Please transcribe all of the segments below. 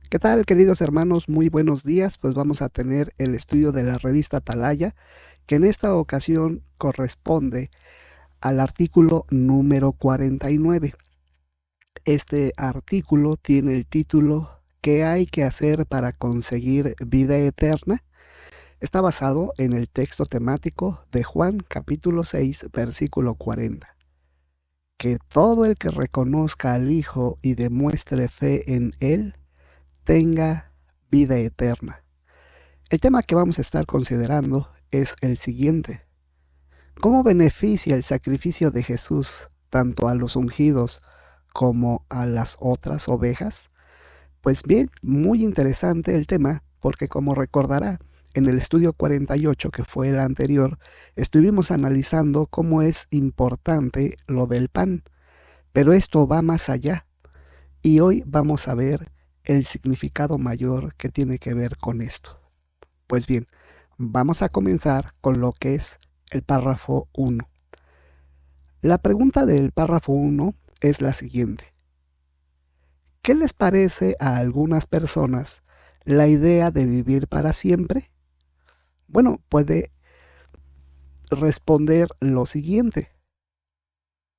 ¿Qué tal, queridos hermanos? Muy buenos días. Pues vamos a tener el estudio de la revista Atalaya, que en esta ocasión corresponde al artículo número 49. Este artículo tiene el título ¿Qué hay que hacer para conseguir vida eterna? Está basado en el texto temático de Juan capítulo 6, versículo 40. Que todo el que reconozca al Hijo y demuestre fe en Él tenga vida eterna. El tema que vamos a estar considerando es el siguiente. ¿Cómo beneficia el sacrificio de Jesús tanto a los ungidos como a las otras ovejas? Pues bien, muy interesante el tema porque como recordará, en el estudio 48, que fue el anterior, estuvimos analizando cómo es importante lo del pan, pero esto va más allá y hoy vamos a ver el significado mayor que tiene que ver con esto. Pues bien, vamos a comenzar con lo que es el párrafo 1. La pregunta del párrafo 1 es la siguiente. ¿Qué les parece a algunas personas la idea de vivir para siempre? Bueno, puede responder lo siguiente.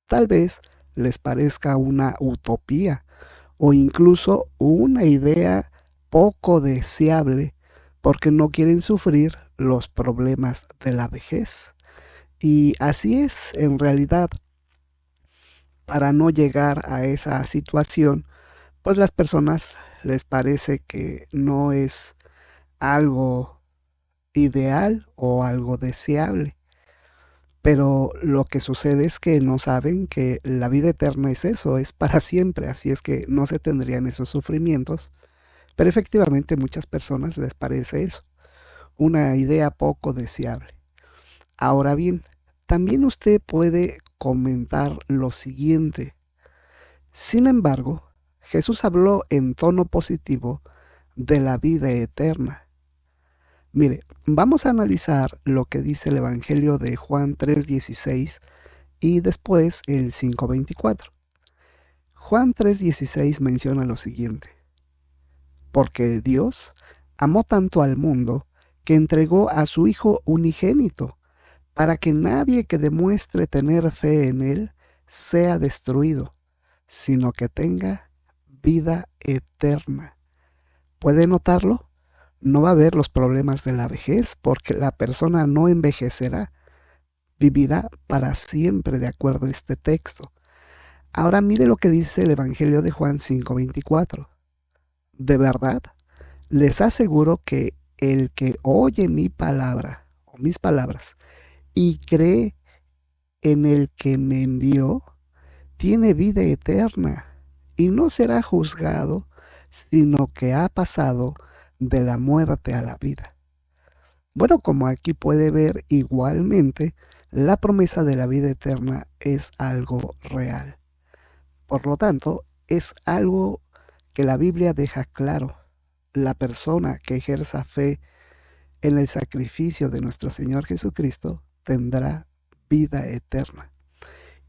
Tal vez les parezca una utopía o incluso una idea poco deseable porque no quieren sufrir los problemas de la vejez. Y así es, en realidad, para no llegar a esa situación, pues las personas les parece que no es algo ideal o algo deseable. Pero lo que sucede es que no saben que la vida eterna es eso, es para siempre, así es que no se tendrían esos sufrimientos. Pero efectivamente muchas personas les parece eso, una idea poco deseable. Ahora bien, también usted puede comentar lo siguiente. Sin embargo, Jesús habló en tono positivo de la vida eterna. Mire, vamos a analizar lo que dice el Evangelio de Juan 3:16 y después el 5:24. Juan 3:16 menciona lo siguiente. Porque Dios amó tanto al mundo que entregó a su Hijo unigénito, para que nadie que demuestre tener fe en Él sea destruido, sino que tenga vida eterna. ¿Puede notarlo? No va a haber los problemas de la vejez porque la persona no envejecerá, vivirá para siempre de acuerdo a este texto. Ahora mire lo que dice el Evangelio de Juan 5:24. De verdad, les aseguro que el que oye mi palabra o mis palabras y cree en el que me envió, tiene vida eterna y no será juzgado, sino que ha pasado de la muerte a la vida. Bueno, como aquí puede ver, igualmente, la promesa de la vida eterna es algo real. Por lo tanto, es algo que la Biblia deja claro. La persona que ejerza fe en el sacrificio de nuestro Señor Jesucristo tendrá vida eterna.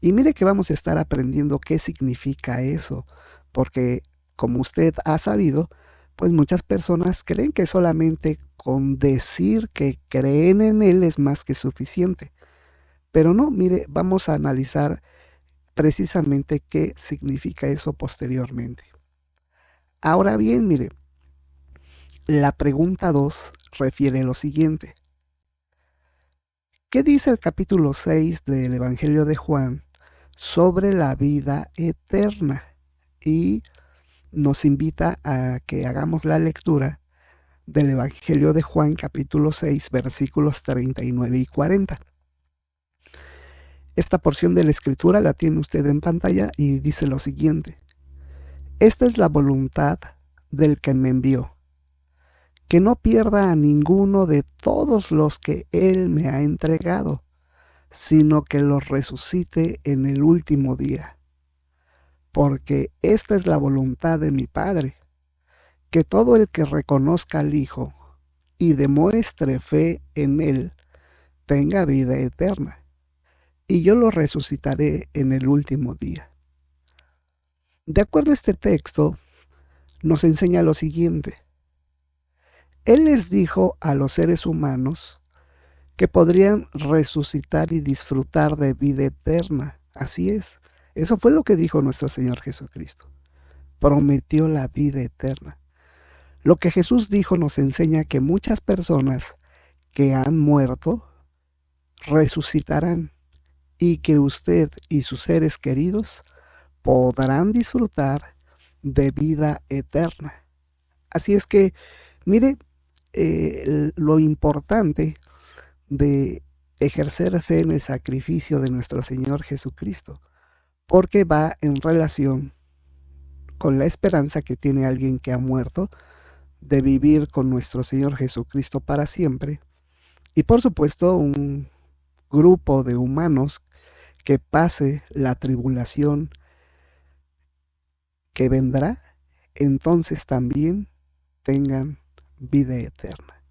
Y mire que vamos a estar aprendiendo qué significa eso, porque como usted ha sabido, pues muchas personas creen que solamente con decir que creen en Él es más que suficiente. Pero no, mire, vamos a analizar precisamente qué significa eso posteriormente. Ahora bien, mire, la pregunta 2 refiere lo siguiente. ¿Qué dice el capítulo 6 del Evangelio de Juan sobre la vida eterna? Y nos invita a que hagamos la lectura del Evangelio de Juan capítulo 6 versículos 39 y 40. Esta porción de la escritura la tiene usted en pantalla y dice lo siguiente. Esta es la voluntad del que me envió, que no pierda a ninguno de todos los que Él me ha entregado, sino que los resucite en el último día. Porque esta es la voluntad de mi Padre, que todo el que reconozca al Hijo y demuestre fe en Él tenga vida eterna, y yo lo resucitaré en el último día. De acuerdo a este texto, nos enseña lo siguiente. Él les dijo a los seres humanos que podrían resucitar y disfrutar de vida eterna. Así es. Eso fue lo que dijo nuestro Señor Jesucristo. Prometió la vida eterna. Lo que Jesús dijo nos enseña que muchas personas que han muerto resucitarán y que usted y sus seres queridos podrán disfrutar de vida eterna. Así es que, mire, lo importante de ejercer fe en el sacrificio de nuestro Señor Jesucristo, porque va en relación con la esperanza que tiene alguien que ha muerto de vivir con nuestro Señor Jesucristo para siempre, y por supuesto un grupo de humanos que pase la tribulación que vendrá, entonces también tengan vida eterna.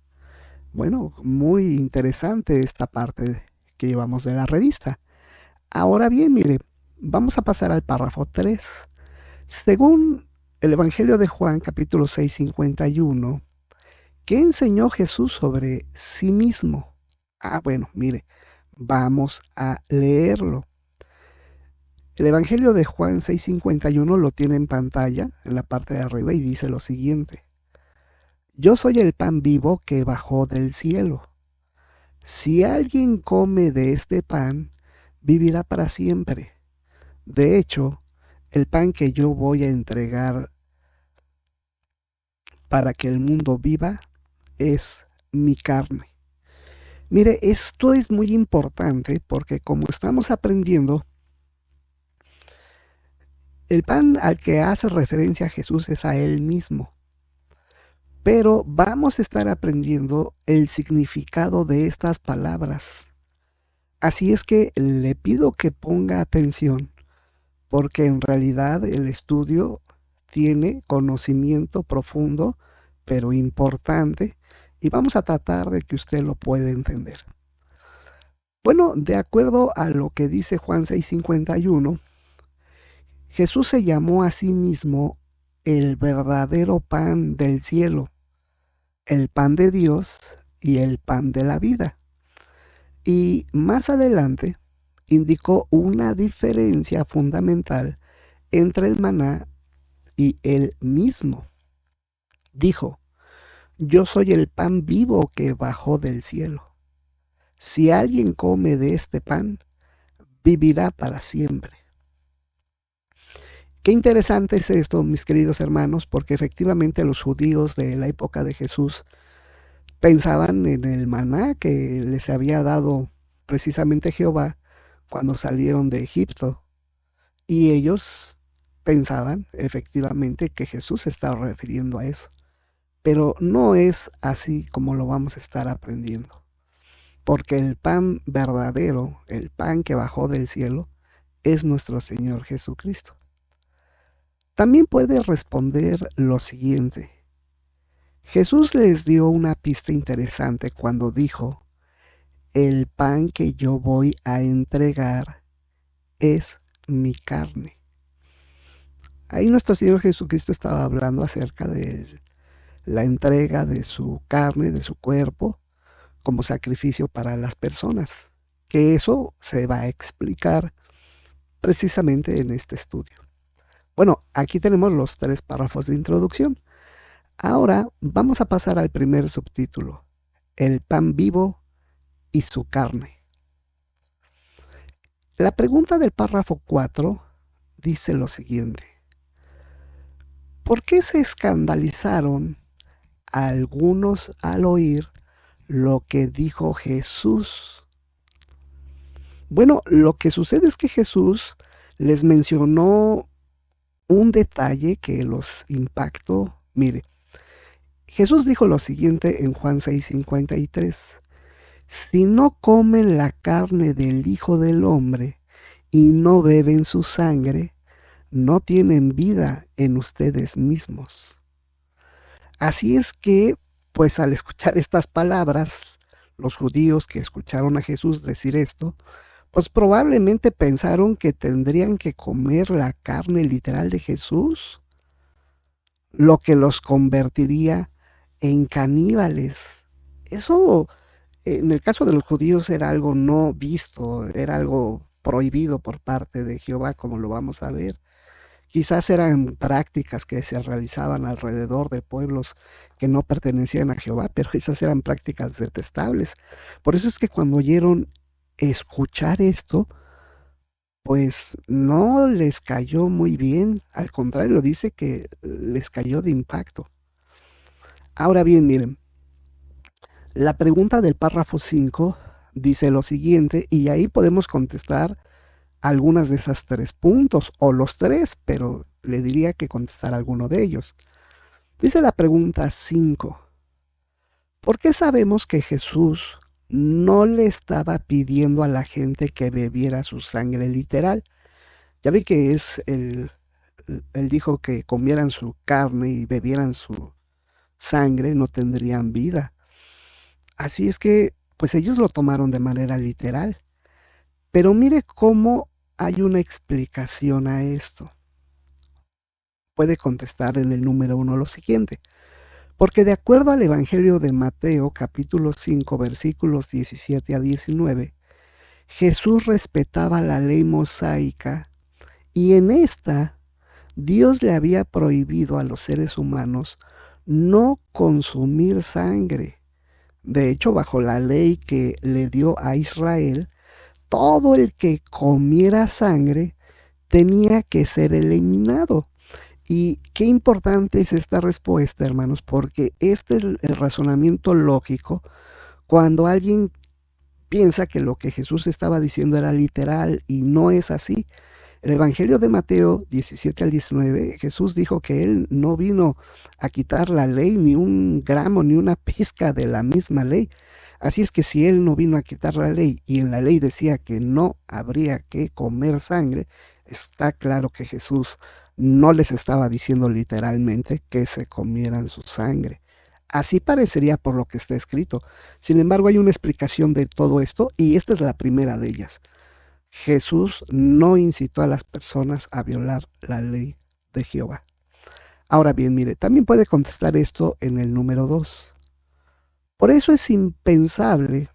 Bueno, muy interesante esta parte que llevamos de la revista. Ahora bien, mire, vamos a pasar al párrafo 3. Según el Evangelio de Juan, capítulo 6, 51, ¿qué enseñó Jesús sobre sí mismo? Bueno, mire, vamos a leerlo. El Evangelio de Juan 6:51 lo tiene en pantalla, en la parte de arriba, y dice lo siguiente. Yo soy el pan vivo que bajó del cielo. Si alguien come de este pan, vivirá para siempre. De hecho, el pan que yo voy a entregar para que el mundo viva es mi carne. Mire, esto es muy importante porque como estamos aprendiendo, el pan al que hace referencia Jesús es a Él mismo. Pero vamos a estar aprendiendo el significado de estas palabras. Así es que le pido que ponga atención, porque en realidad el estudio tiene conocimiento profundo, pero importante, y vamos a tratar de que usted lo pueda entender. Bueno, de acuerdo a lo que dice Juan 6:51, Jesús se llamó a sí mismo el verdadero pan del cielo, el pan de Dios y el pan de la vida. Y más adelante indicó una diferencia fundamental entre el maná y él mismo. Dijo, yo soy el pan vivo que bajó del cielo. Si alguien come de este pan, vivirá para siempre. Qué interesante es esto, mis queridos hermanos, porque efectivamente los judíos de la época de Jesús pensaban en el maná que les había dado precisamente Jehová cuando salieron de Egipto. Y ellos pensaban efectivamente que Jesús se estaba refiriendo a eso. Pero no es así como lo vamos a estar aprendiendo. Porque el pan verdadero, el pan que bajó del cielo, es nuestro Señor Jesucristo. También puede responder lo siguiente. Jesús les dio una pista interesante cuando dijo, el pan que yo voy a entregar es mi carne. Ahí nuestro Señor Jesucristo estaba hablando acerca de la entrega de su carne, de su cuerpo, como sacrificio para las personas, que eso se va a explicar precisamente en este estudio. Bueno, aquí tenemos los 3 párrafos de introducción. Ahora vamos a pasar al primer subtítulo, el pan vivo y su carne. La pregunta del párrafo 4 dice lo siguiente. ¿Por qué se escandalizaron algunos al oír lo que dijo Jesús? Bueno, lo que sucede es que Jesús les mencionó un detalle que los impactó. Mire, Jesús dijo lo siguiente en Juan 6:53. Si no comen la carne del Hijo del Hombre y no beben su sangre, no tienen vida en ustedes mismos. Así es que, pues al escuchar estas palabras, los judíos que escucharon a Jesús decir esto, pues probablemente pensaron que tendrían que comer la carne literal de Jesús. lo que los convertiría en caníbales. Eso, en el caso de los judíos, era algo no visto, era algo prohibido por parte de Jehová, como lo vamos a ver. Quizás eran prácticas que se realizaban alrededor de pueblos que no pertenecían a Jehová, pero esas eran prácticas detestables. Por eso es que cuando oyeron escuchar esto, pues no les cayó muy bien, al contrario, dice que les cayó de impacto. Ahora bien, miren, la pregunta del párrafo 5 dice lo siguiente, y ahí podemos contestar algunas de esas tres puntos, o los tres, pero le diría que contestar alguno de ellos. Dice la pregunta 5, ¿por qué sabemos que Jesús no le estaba pidiendo a la gente que bebiera su sangre literal? Ya vi que él dijo que comieran su carne y bebieran su sangre, no tendrían vida. Así es que, pues ellos lo tomaron de manera literal. Pero mire cómo hay una explicación a esto. Puede contestar en el número 1 lo siguiente. Porque de acuerdo al Evangelio de Mateo, capítulo 5, versículos 17 a 19, Jesús respetaba la ley mosaica y en esta Dios le había prohibido a los seres humanos no consumir sangre. De hecho, bajo la ley que le dio a Israel, todo el que comiera sangre tenía que ser eliminado. Y qué importante es esta respuesta, hermanos, porque este es el razonamiento lógico cuando alguien piensa que lo que Jesús estaba diciendo era literal y no es así. El Evangelio de Mateo 17 al 19, Jesús dijo que él no vino a quitar la ley, ni un gramo, ni una pizca de la misma ley. Así es que si él no vino a quitar la ley y en la ley decía que no habría que comer sangre, está claro que Jesús no les estaba diciendo literalmente que se comieran su sangre. Así parecería por lo que está escrito. Sin embargo, hay una explicación de todo esto y esta es la primera de ellas. Jesús no incitó a las personas a violar la ley de Jehová. Ahora bien, mire, también puede contestar esto en el número 2. Por eso es impensable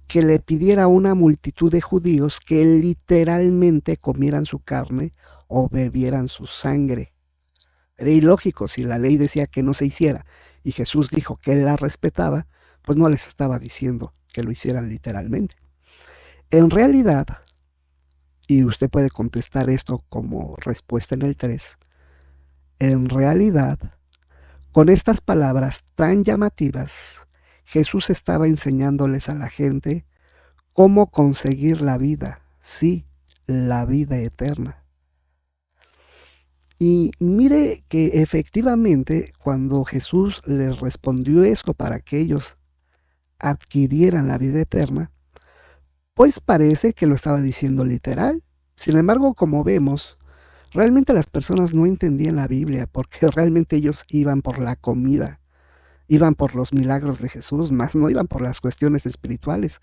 que le pidiera a una multitud de judíos que literalmente comieran su carne o bebieran su sangre. Era ilógico si la ley decía que no se hiciera y Jesús dijo que él la respetaba, pues no les estaba diciendo que lo hicieran literalmente. En realidad, y usted puede contestar esto como respuesta en el 3, en realidad, con estas palabras tan llamativas, Jesús estaba enseñándoles a la gente cómo conseguir la vida, sí, la vida eterna. Y mire que efectivamente cuando Jesús les respondió esto para que ellos adquirieran la vida eterna, pues parece que lo estaba diciendo literal. Sin embargo, como vemos, realmente las personas no entendían la Biblia porque realmente ellos iban por la comida, iban por los milagros de Jesús, más no iban por las cuestiones espirituales,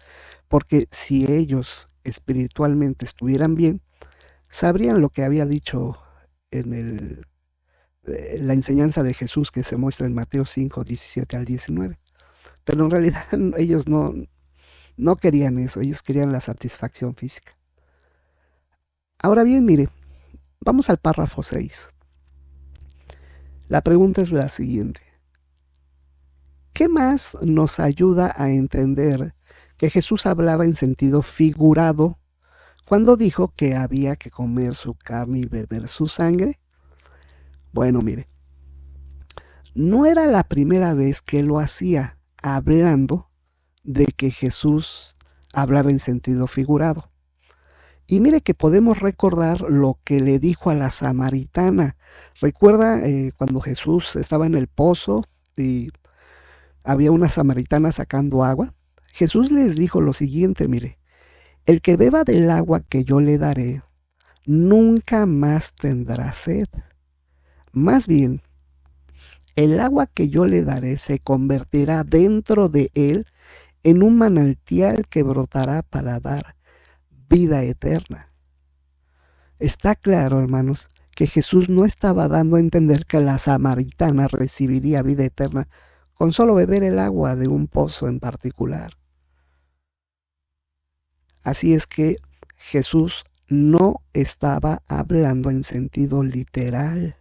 porque si ellos espiritualmente estuvieran bien, sabrían lo que había dicho en la enseñanza de Jesús que se muestra en Mateo 5, 17 al 19. Pero en realidad ellos no querían eso, ellos querían la satisfacción física. Ahora bien, mire, vamos al párrafo 6. La pregunta es la siguiente. ¿Qué más nos ayuda a entender que Jesús hablaba en sentido figurado cuando dijo que había que comer su carne y beber su sangre? Bueno, mire, no era la primera vez que lo hacía hablando de que Jesús hablaba en sentido figurado. Y mire que podemos recordar lo que le dijo a la samaritana. Recuerda cuando Jesús estaba en el pozo y había una samaritana sacando agua. Jesús les dijo lo siguiente, mire, el que beba del agua que yo le daré, nunca más tendrá sed. Más bien, el agua que yo le daré se convertirá dentro de él en un manantial que brotará para dar vida eterna. Está claro, hermanos, que Jesús no estaba dando a entender que la samaritana recibiría vida eterna con solo beber el agua de un pozo en particular. Así es que Jesús no estaba hablando en sentido literal.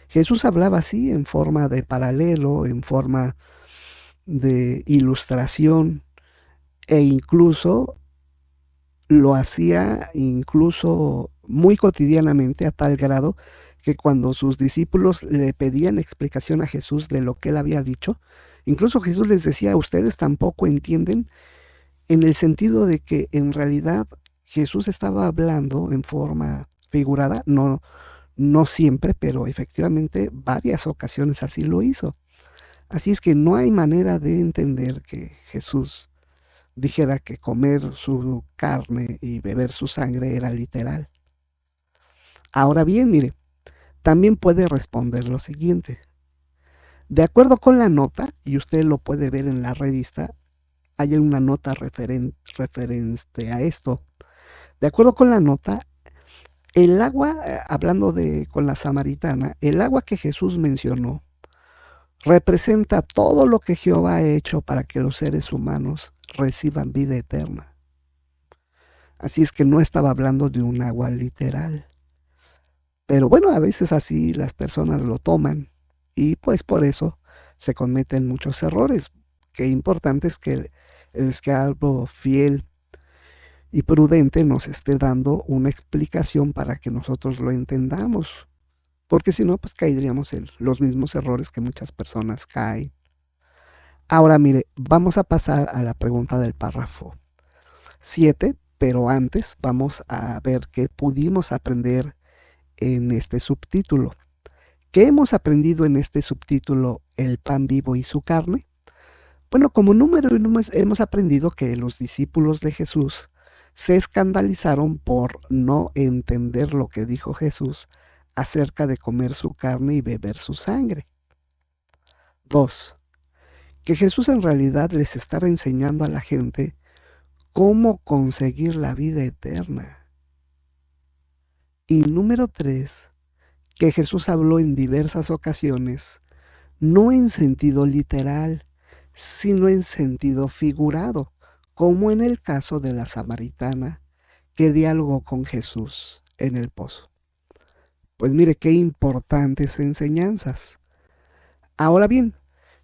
Jesús hablaba así en forma de paralelo, en forma de ilustración, e incluso lo hacía incluso muy cotidianamente, a tal grado que cuando sus discípulos le pedían explicación a Jesús de lo que él había dicho, incluso Jesús les decía: ustedes tampoco entienden, en el sentido de que en realidad Jesús estaba hablando en forma figurada, no siempre, pero efectivamente varias ocasiones así lo hizo. Así es que no hay manera de entender que Jesús dijera que comer su carne y beber su sangre era literal. Ahora bien, mire, también puede responder lo siguiente. De acuerdo con la nota, y usted lo puede ver en la revista, hay una nota referente a esto. De acuerdo con la nota, el agua, hablando con la samaritana, el agua que Jesús mencionó representa todo lo que Jehová ha hecho para que los seres humanos reciban vida eterna. Así es que no estaba hablando de un agua literal. Pero bueno, a veces así las personas lo toman y pues por eso se cometen muchos errores. Qué importante es que el esclavo fiel y prudente nos esté dando una explicación para que nosotros lo entendamos. Porque si no, pues caeríamos en los mismos errores que muchas personas caen. Ahora mire, vamos a pasar a la pregunta del párrafo 7, pero antes vamos a ver qué pudimos aprender en este subtítulo. ¿Qué hemos aprendido en este subtítulo, el pan vivo y su carne? Bueno, como número uno hemos aprendido que los discípulos de Jesús se escandalizaron por no entender lo que dijo Jesús acerca de comer su carne y beber su sangre. 2. Que Jesús en realidad les estaba enseñando a la gente cómo conseguir la vida eterna. Y número 3, que Jesús habló en diversas ocasiones, no en sentido literal, sino en sentido figurado, como en el caso de la samaritana que dialogó con Jesús en el pozo. Pues mire qué importantes enseñanzas. Ahora bien,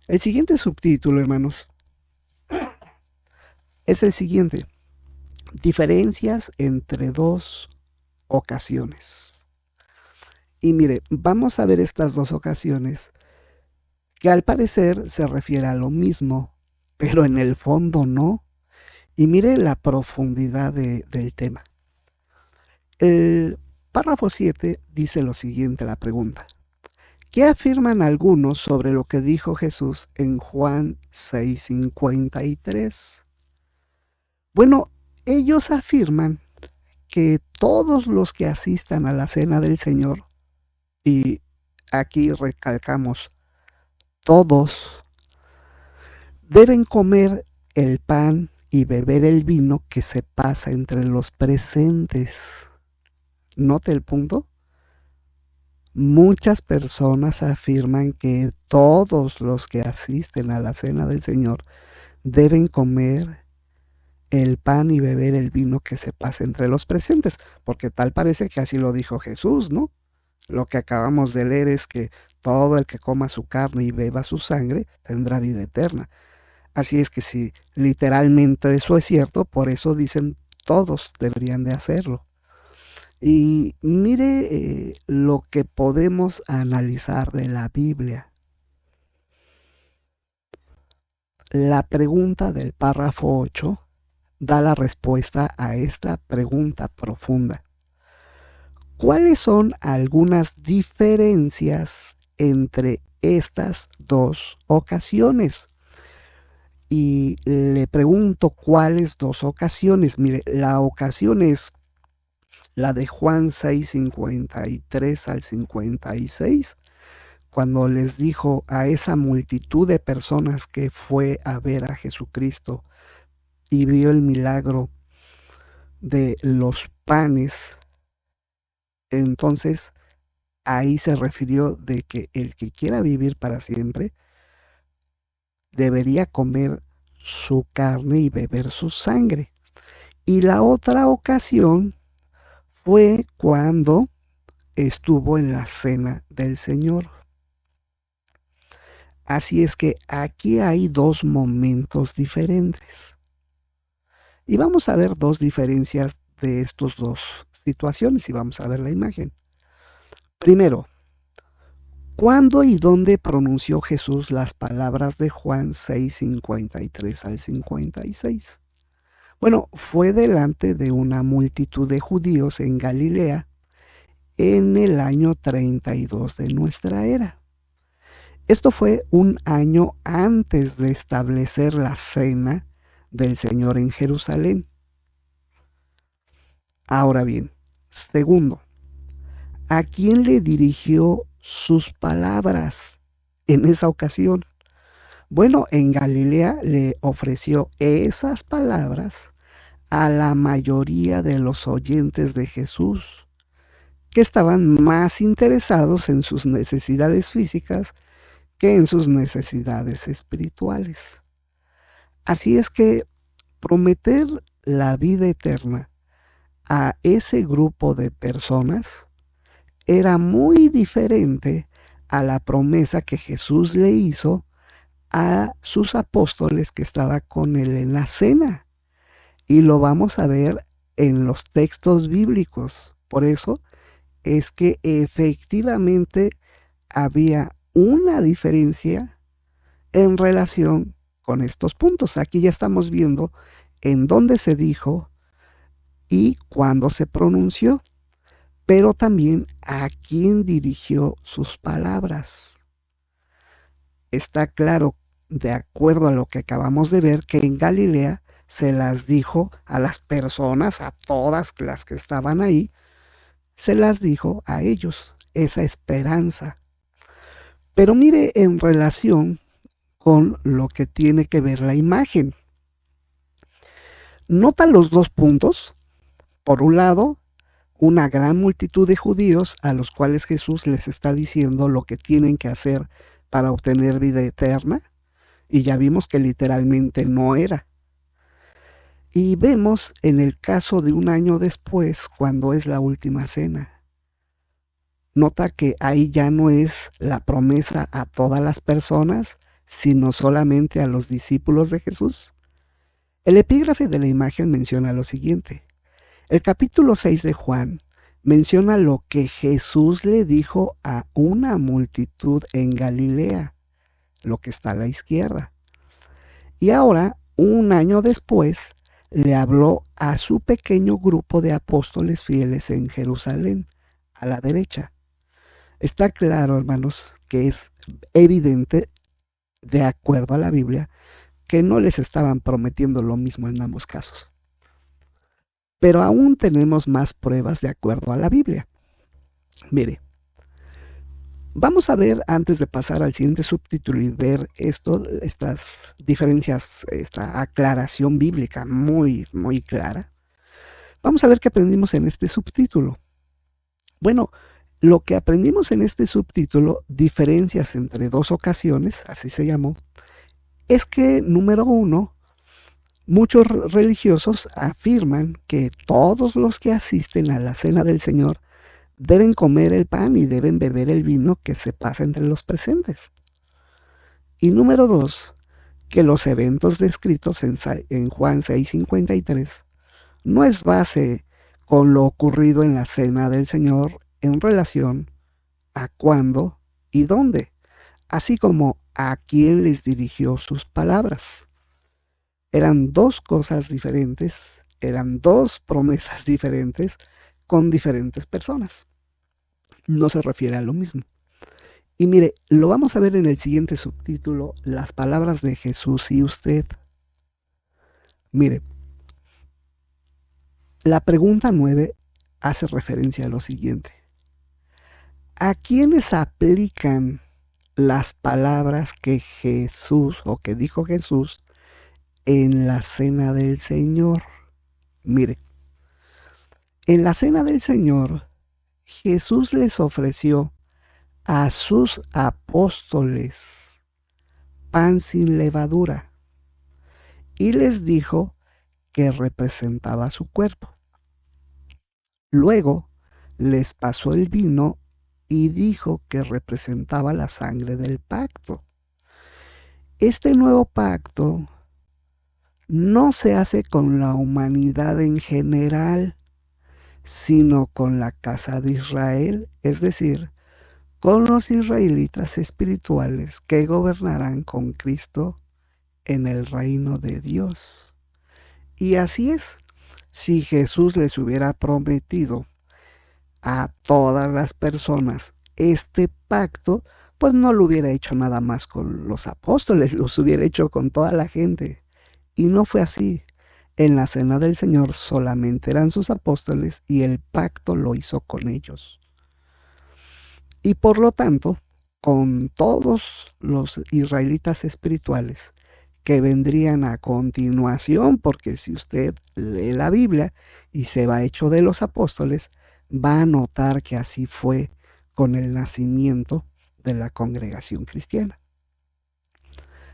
el siguiente subtítulo, hermanos, es el siguiente: diferencias entre dos ocasiones. Y mire, vamos a ver estas dos ocasiones que al parecer se refiere a lo mismo, pero en el fondo no. Y mire la profundidad del tema. El párrafo 7 dice lo siguiente, la pregunta: ¿qué afirman algunos sobre lo que dijo Jesús en Juan 6:53? Bueno, ellos afirman que todos los que asistan a la cena del Señor, y aquí recalcamos todos, deben comer el pan y beber el vino que se pasa entre los presentes. ¿Note el punto? Muchas personas afirman que todos los que asisten a la cena del Señor deben comer el pan y beber el vino que se pasa entre los presentes, porque tal parece que así lo dijo Jesús, ¿no? Lo que acabamos de leer es que todo el que coma su carne y beba su sangre tendrá vida eterna. Así es que si literalmente eso es cierto, por eso dicen todos deberían de hacerlo. Y mire lo que podemos analizar de la Biblia. La pregunta del párrafo 8 da la respuesta a esta pregunta profunda. ¿Cuáles son algunas diferencias entre estas dos ocasiones? Y le pregunto, ¿cuáles dos ocasiones? Mire, la ocasión es la de Juan 6:53 al 56, cuando les dijo a esa multitud de personas que fue a ver a Jesucristo y vio el milagro de los panes. Entonces ahí se refirió de que el que quiera vivir para siempre debería comer su carne y beber su sangre. Y la otra ocasión fue cuando estuvo en la cena del Señor. Así es que aquí hay dos momentos diferentes. Y vamos a ver dos diferencias de estas dos situaciones y vamos a ver la imagen. Primero, ¿cuándo y dónde pronunció Jesús las palabras de Juan 6:53 al 56? Bueno, fue delante de una multitud de judíos en Galilea en el año 32 de nuestra era. Esto fue un año antes de establecer la cena del Señor en Jerusalén. Ahora bien, segundo, ¿a quién le dirigió sus palabras en esa ocasión? Bueno, en Galilea le ofreció esas palabras a la mayoría de los oyentes de Jesús, que estaban más interesados en sus necesidades físicas que en sus necesidades espirituales. Así es que prometer la vida eterna a ese grupo de personas era muy diferente a la promesa que Jesús le hizo a sus apóstoles que estaba con él en la cena. Y lo vamos a ver en los textos bíblicos. Por eso es que efectivamente había una diferencia en relación con estos puntos. Aquí ya estamos viendo en dónde se dijo y cuándo se pronunció, pero también a quién dirigió sus palabras. Está claro, de acuerdo a lo que acabamos de ver, que en Galilea se las dijo a las personas, a todas las que estaban ahí, se las dijo a ellos, esa esperanza. Pero mire en relación con lo que tiene que ver la imagen. Nota los dos puntos. Por un lado, una gran multitud de judíos a los cuales Jesús les está diciendo lo que tienen que hacer para obtener vida eterna. Y ya vimos que literalmente no era. Y vemos en el caso de un año después, cuando es la última cena. Nota que ahí ya no es la promesa a todas las personas, sino solamente a los discípulos de Jesús. El epígrafe de la imagen menciona lo siguiente. El capítulo 6 de Juan menciona lo que Jesús le dijo a una multitud en Galilea, lo que está a la izquierda. Y ahora, un año después, le habló a su pequeño grupo de apóstoles fieles en Jerusalén, a la derecha. Está claro, hermanos, que es evidente, de acuerdo a la Biblia, que no les estaban prometiendo lo mismo en ambos casos. Pero aún tenemos más pruebas de acuerdo a la Biblia. Mire, vamos a ver, antes de pasar al siguiente subtítulo y ver estas diferencias, esta aclaración bíblica muy, muy clara, vamos a ver qué aprendimos en este subtítulo. Bueno, lo que aprendimos en este subtítulo, diferencias entre dos ocasiones, así se llamó, es que, número uno, muchos religiosos afirman que todos los que asisten a la cena del Señor deben comer el pan y deben beber el vino que se pasa entre los presentes. Y número dos, que los eventos descritos en Juan 6:53 no es base con lo ocurrido en la cena del Señor en relación a cuándo y dónde, así como a quién les dirigió sus palabras. Eran dos cosas diferentes, eran dos promesas diferentes con diferentes personas. No se refiere a lo mismo. Y mire, lo vamos a ver en el siguiente subtítulo, las palabras de Jesús y usted. Mire, la pregunta 9 hace referencia a lo siguiente. ¿A quiénes aplican las palabras que Jesús o que dijo Jesús en la cena del Señor? Mire, en la cena del Señor, Jesús les ofreció a sus apóstoles pan sin levadura y les dijo que representaba su cuerpo. Luego les pasó el vino y dijo que representaba la sangre del pacto. Este nuevo pacto no se hace con la humanidad en general, sino con la casa de Israel, es decir, con los israelitas espirituales que gobernarán con Cristo en el reino de Dios. Y así es, si Jesús les hubiera prometido a todas las personas este pacto, pues no lo hubiera hecho nada más con los apóstoles, los hubiera hecho con toda la gente. Y no fue así. En la cena del Señor solamente eran sus apóstoles y el pacto lo hizo con ellos. Y por lo tanto, con todos los israelitas espirituales que vendrían a continuación, porque si usted lee la Biblia y se va hecho de los apóstoles, va a notar que así fue con el nacimiento de la congregación cristiana.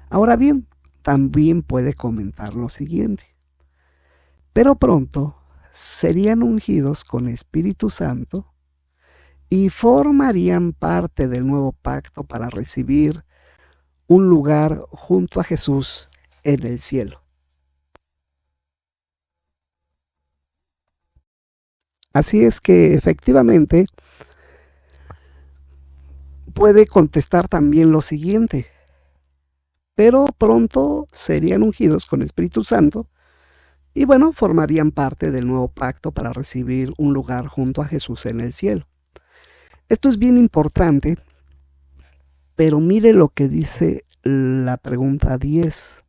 Ahora bien, también puede comentar lo siguiente: pero pronto serían ungidos con Espíritu Santo y formarían parte del nuevo pacto para recibir un lugar junto a Jesús en el cielo. Así es que efectivamente puede contestar también lo siguiente: pero pronto serían ungidos con Espíritu Santo y bueno, formarían parte del nuevo pacto para recibir un lugar junto a Jesús en el cielo. Esto es bien importante, pero mire lo que dice la pregunta 10.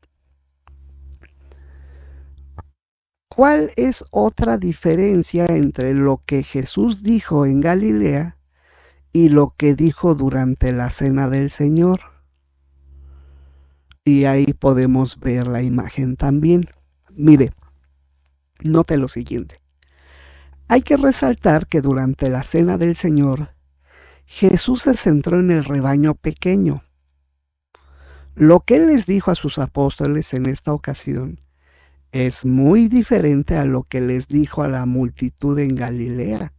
¿Cuál es otra diferencia entre lo que Jesús dijo en Galilea y lo que dijo durante la cena del Señor? Y ahí podemos ver la imagen también. Mire, note lo siguiente. Hay que resaltar que durante la cena del Señor, Jesús se centró en el rebaño pequeño. Lo que Él les dijo a sus apóstoles en esta ocasión es muy diferente a lo que les dijo a la multitud en Galilea.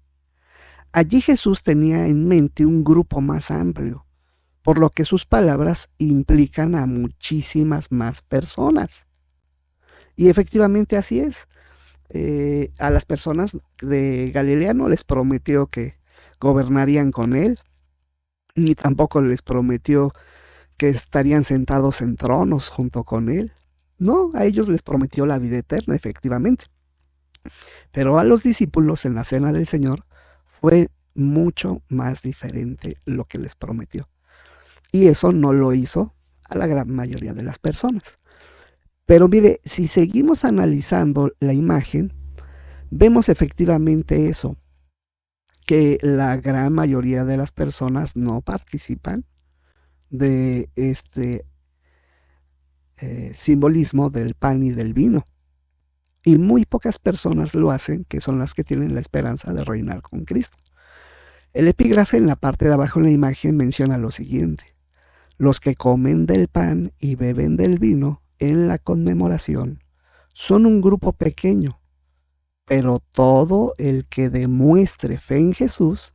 Allí Jesús tenía en mente un grupo más amplio, por lo que sus palabras implican a muchísimas más personas. Y efectivamente así es. A las personas de Galilea no les prometió que gobernarían con Él, ni tampoco les prometió que estarían sentados en tronos junto con Él. No, a ellos les prometió la vida eterna, efectivamente. Pero a los discípulos en la cena del Señor fue mucho más diferente lo que les prometió. Y eso no lo hizo a la gran mayoría de las personas. Pero mire, si seguimos analizando la imagen, vemos efectivamente eso, que la gran mayoría de las personas no participan de este simbolismo del pan y del vino. Y muy pocas personas lo hacen, que son las que tienen la esperanza de reinar con Cristo. El epígrafe en la parte de abajo en la imagen menciona lo siguiente: los que comen del pan y beben del vino en la conmemoración son un grupo pequeño, pero todo el que demuestre fe en Jesús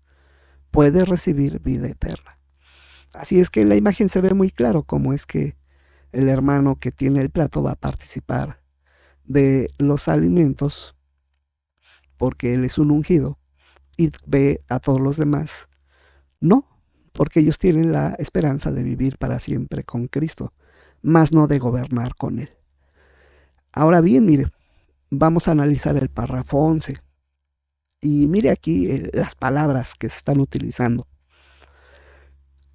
puede recibir vida eterna. Así es que en la imagen se ve muy claro cómo es que el hermano que tiene el plato va a participar de los alimentos porque él es un ungido, y ve a todos los demás no, porque ellos tienen la esperanza de vivir para siempre con Cristo, más no de gobernar con Él. Ahora bien, mire, vamos a analizar el párrafo 11. Y mire aquí las palabras que se están utilizando.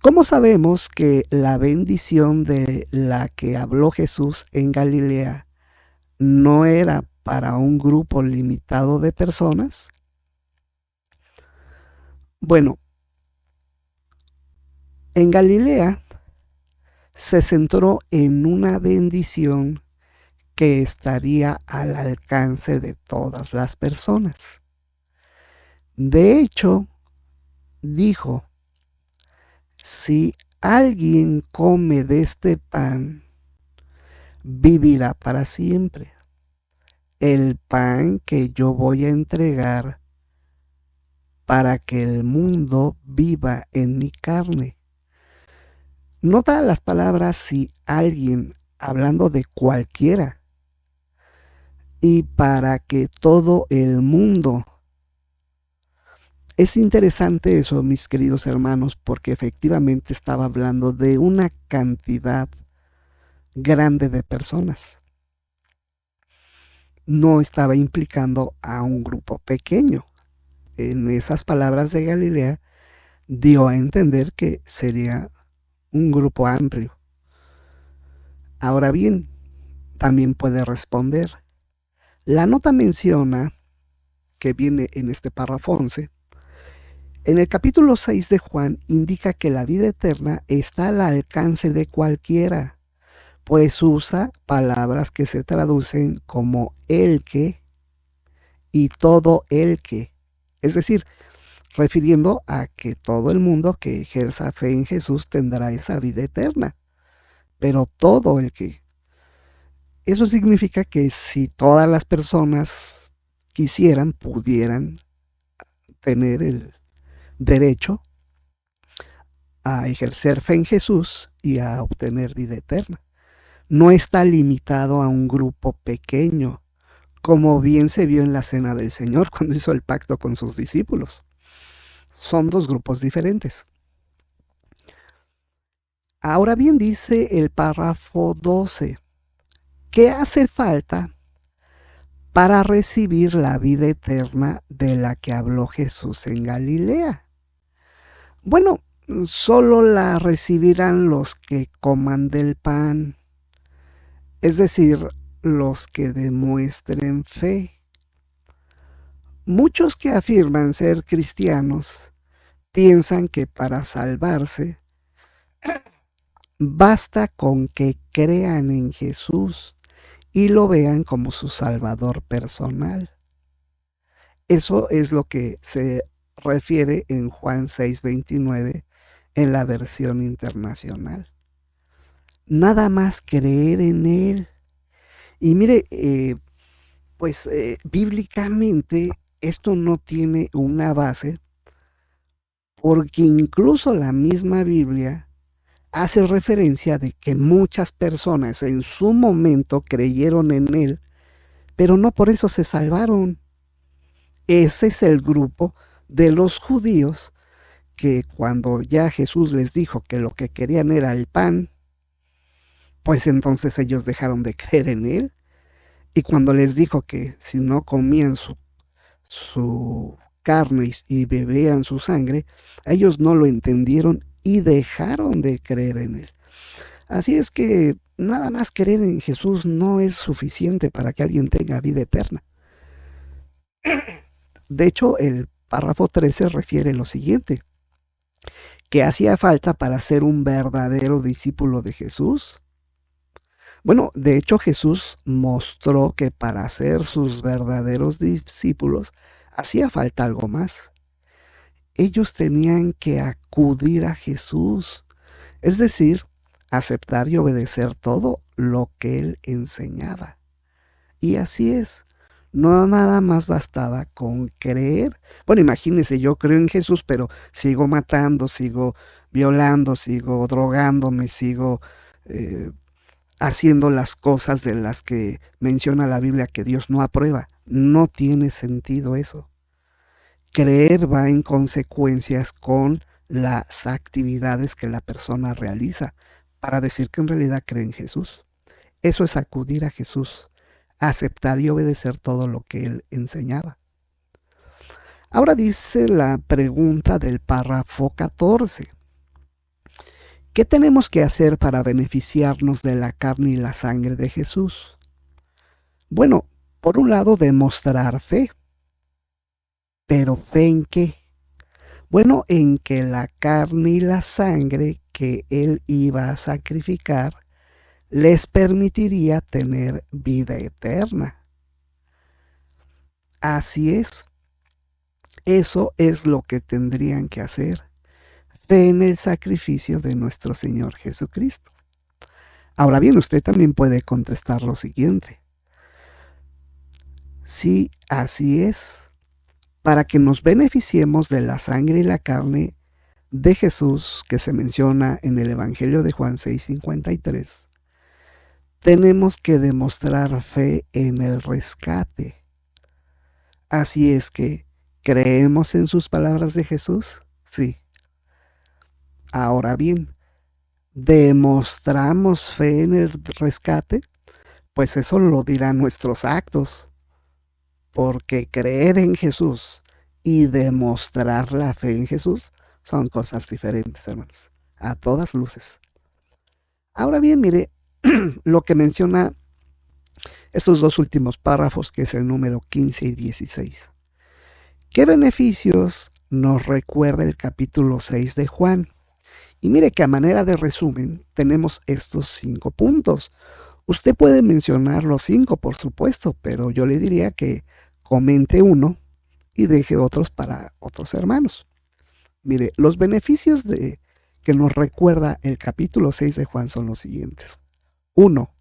¿Cómo sabemos que la bendición de la que habló Jesús en Galilea no era para un grupo limitado de personas? Bueno, en Galilea se centró en una bendición que estaría al alcance de todas las personas. De hecho, dijo, si alguien come de este pan, vivirá para siempre. El pan que yo voy a entregar para que el mundo viva en mi carne. Nota las palabras si alguien, hablando de cualquiera, y para que todo el mundo. Es interesante eso, mis queridos hermanos, porque efectivamente estaba hablando de una cantidad grande de personas. No estaba implicando a un grupo pequeño. En esas palabras de Galilea dio a entender que sería un grupo amplio. Ahora bien, también puede responder. La nota menciona, que viene en este párrafo 11, en el capítulo 6 de Juan indica que la vida eterna está al alcance de cualquiera, pues usa palabras que se traducen como el que y todo el que, es decir, refiriendo a que todo el mundo que ejerza fe en Jesús tendrá esa vida eterna, pero todo el que. Eso significa que si todas las personas quisieran, pudieran tener el derecho a ejercer fe en Jesús y a obtener vida eterna. No está limitado a un grupo pequeño, como bien se vio en la cena del Señor cuando hizo el pacto con sus discípulos. Son dos grupos diferentes. Ahora bien, dice el párrafo 12, ¿qué hace falta para recibir la vida eterna de la que habló Jesús en Galilea? Bueno, solo la recibirán los que coman del pan, es decir, los que demuestren fe. Muchos que afirman ser cristianos piensan que para salvarse basta con que crean en Jesús y lo vean como su Salvador personal. Eso es lo que se refiere en Juan 6:29 en la versión internacional. Nada más creer en Él. Y mire, bíblicamente esto no tiene una base, porque incluso la misma Biblia hace referencia de que muchas personas en su momento creyeron en Él, pero no por eso se salvaron. Ese es el grupo de los judíos que cuando ya Jesús les dijo que lo que querían era el pan, pues entonces ellos dejaron de creer en Él. Y cuando les dijo que si no comían su carne y bebían su sangre, ellos no lo entendieron y dejaron de creer en Él. Así es que nada más creer en Jesús no es suficiente para que alguien tenga vida eterna. De hecho, el párrafo 13 refiere lo siguiente, que hacía falta para ser un verdadero discípulo de Jesús. Bueno, de hecho Jesús mostró que para ser sus verdaderos discípulos hacía falta algo más. Ellos tenían que acudir a Jesús, es decir, aceptar y obedecer todo lo que Él enseñaba. Y así es, no nada más bastaba con creer. Bueno, imagínense, yo creo en Jesús, pero sigo matando, sigo violando, sigo drogándome, sigo haciendo las cosas de las que menciona la Biblia que Dios no aprueba. No tiene sentido eso. Creer va en consecuencias con las actividades que la persona realiza para decir que en realidad cree en Jesús. Eso es acudir a Jesús, aceptar y obedecer todo lo que Él enseñaba. Ahora dice la pregunta del párrafo 14. ¿Qué tenemos que hacer para beneficiarnos de la carne y la sangre de Jesús? Bueno, por un lado, demostrar fe. ¿Pero fe en qué? Bueno, en que la carne y la sangre que Él iba a sacrificar les permitiría tener vida eterna. Así es. Eso es lo que tendrían que hacer. fe en el sacrificio de nuestro Señor Jesucristo. Ahora bien, usted también puede contestar lo siguiente. Sí, así es. Para que nos beneficiemos de la sangre y la carne de Jesús que se menciona en el Evangelio de Juan 6:53, tenemos que demostrar fe en el rescate. Así es que, ¿creemos en sus palabras de Jesús? Sí. Ahora bien, ¿demostramos fe en el rescate? Pues eso lo dirán nuestros actos, porque creer en Jesús y demostrar la fe en Jesús son cosas diferentes, hermanos, a todas luces. Ahora bien, mire lo que menciona estos dos últimos párrafos, que es el número 15 y 16. ¿Qué beneficios nos recuerda el capítulo 6 de Juan? Y mire que a manera de resumen tenemos estos 5 puntos. Usted puede mencionar los 5, por supuesto, pero yo le diría que comente uno y deje otros para otros hermanos. Mire, los beneficios que nos recuerda el capítulo 6 de Juan son los siguientes. 1.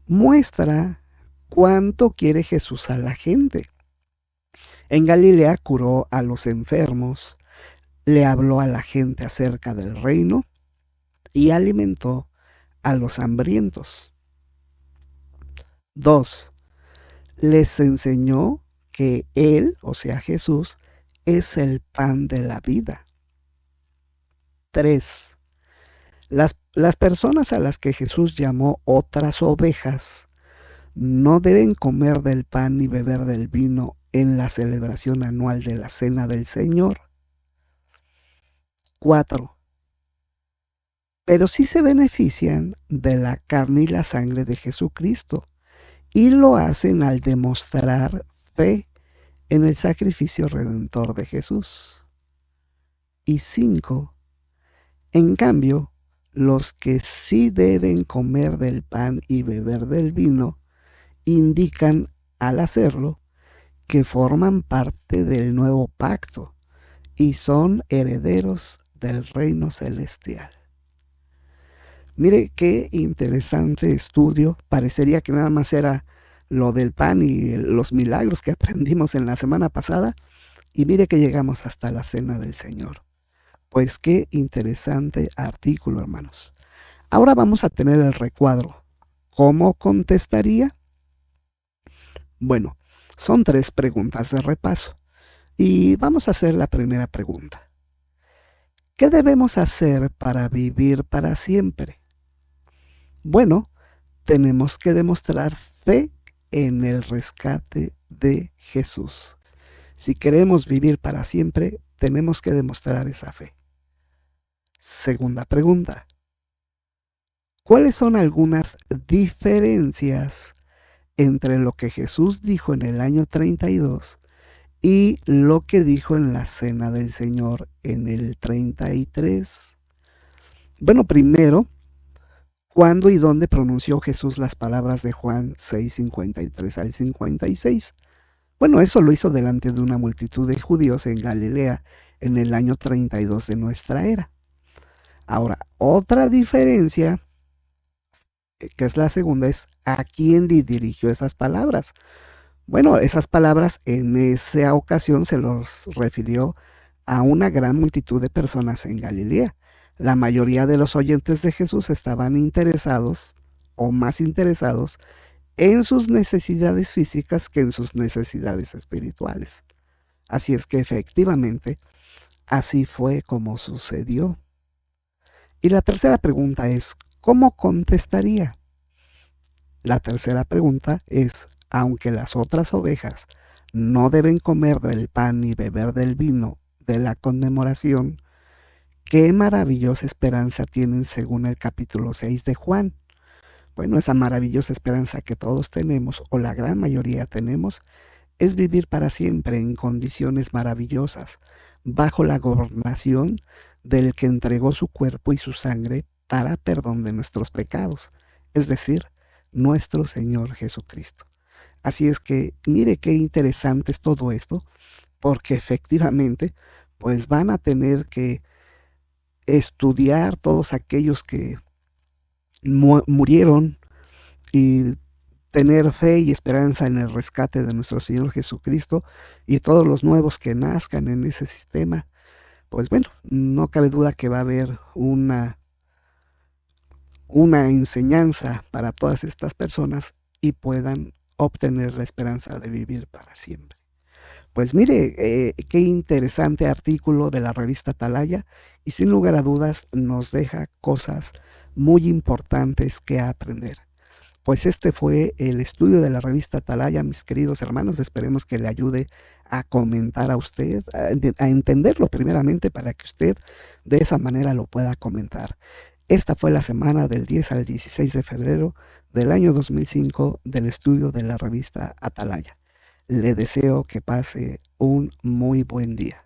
Muestra cuánto quiere Jesús a la gente. En Galilea curó a los enfermos, le habló a la gente acerca del reino y alimentó a los hambrientos. 2. Les enseñó que Él, o sea Jesús, es el pan de la vida. 3. Las personas a las que Jesús llamó otras ovejas no deben comer del pan ni beber del vino en la celebración anual de la Cena del Señor. 4. Pero sí se benefician de la carne y la sangre de Jesucristo, y lo hacen al demostrar fe en el sacrificio redentor de Jesús. Y 5. En cambio, los que sí deben comer del pan y beber del vino indican al hacerlo que forman parte del nuevo pacto y son herederos del reino celestial. Mire qué interesante estudio. Parecería que nada más era lo del pan y los milagros que aprendimos en la semana pasada, y mire que llegamos hasta la Cena del Señor. Pues qué interesante artículo, hermanos. Ahora vamos a tener el recuadro. ¿Cómo contestaría? Bueno, son 3 preguntas de repaso. Y vamos a hacer la primera pregunta. ¿Qué debemos hacer para vivir para siempre? Bueno, tenemos que demostrar fe en el rescate de Jesús. Si queremos vivir para siempre, tenemos que demostrar esa fe. Segunda pregunta. ¿Cuáles son algunas diferencias entre lo que Jesús dijo en el año 32 y lo que dijo en la Cena del Señor en el 33? Bueno, primero, ¿cuándo y dónde pronunció Jesús las palabras de Juan 6:53 al 56? Bueno, eso lo hizo delante de una multitud de judíos en Galilea en el año 32 de nuestra era. Ahora, otra diferencia, que es la segunda, es a quién le dirigió esas palabras. Bueno, esas palabras en esa ocasión se los refirió a una gran multitud de personas en Galilea. La mayoría de los oyentes de Jesús estaban interesados o más interesados en sus necesidades físicas que en sus necesidades espirituales. Así es que efectivamente, así fue como sucedió. Y la tercera pregunta es, ¿cómo contestaría? La tercera pregunta es, aunque las otras ovejas no deben comer del pan ni beber del vino de la conmemoración, ¿qué maravillosa esperanza tienen según el capítulo 6 de Juan? Bueno, esa maravillosa esperanza que todos tenemos, o la gran mayoría tenemos, es vivir para siempre en condiciones maravillosas, bajo la gobernación del que entregó su cuerpo y su sangre para perdón de nuestros pecados, es decir, nuestro Señor Jesucristo. Así es que mire qué interesante es todo esto, porque efectivamente pues van a tener que estudiar todos aquellos que murieron y tener fe y esperanza en el rescate de nuestro Señor Jesucristo y todos los nuevos que nazcan en ese sistema, pues bueno, no cabe duda que va a haber una enseñanza para todas estas personas y puedan obtener la esperanza de vivir para siempre. Pues mire, qué interesante artículo de la revista Atalaya y sin lugar a dudas nos deja cosas muy importantes que aprender. Pues este fue el estudio de la revista Atalaya, mis queridos hermanos. Esperemos que le ayude a comentar a usted, a entenderlo primeramente para que usted de esa manera lo pueda comentar. Esta fue la semana del 10 al 16 de febrero del año 2005 del estudio de la revista Atalaya. Le deseo que pase un muy buen día.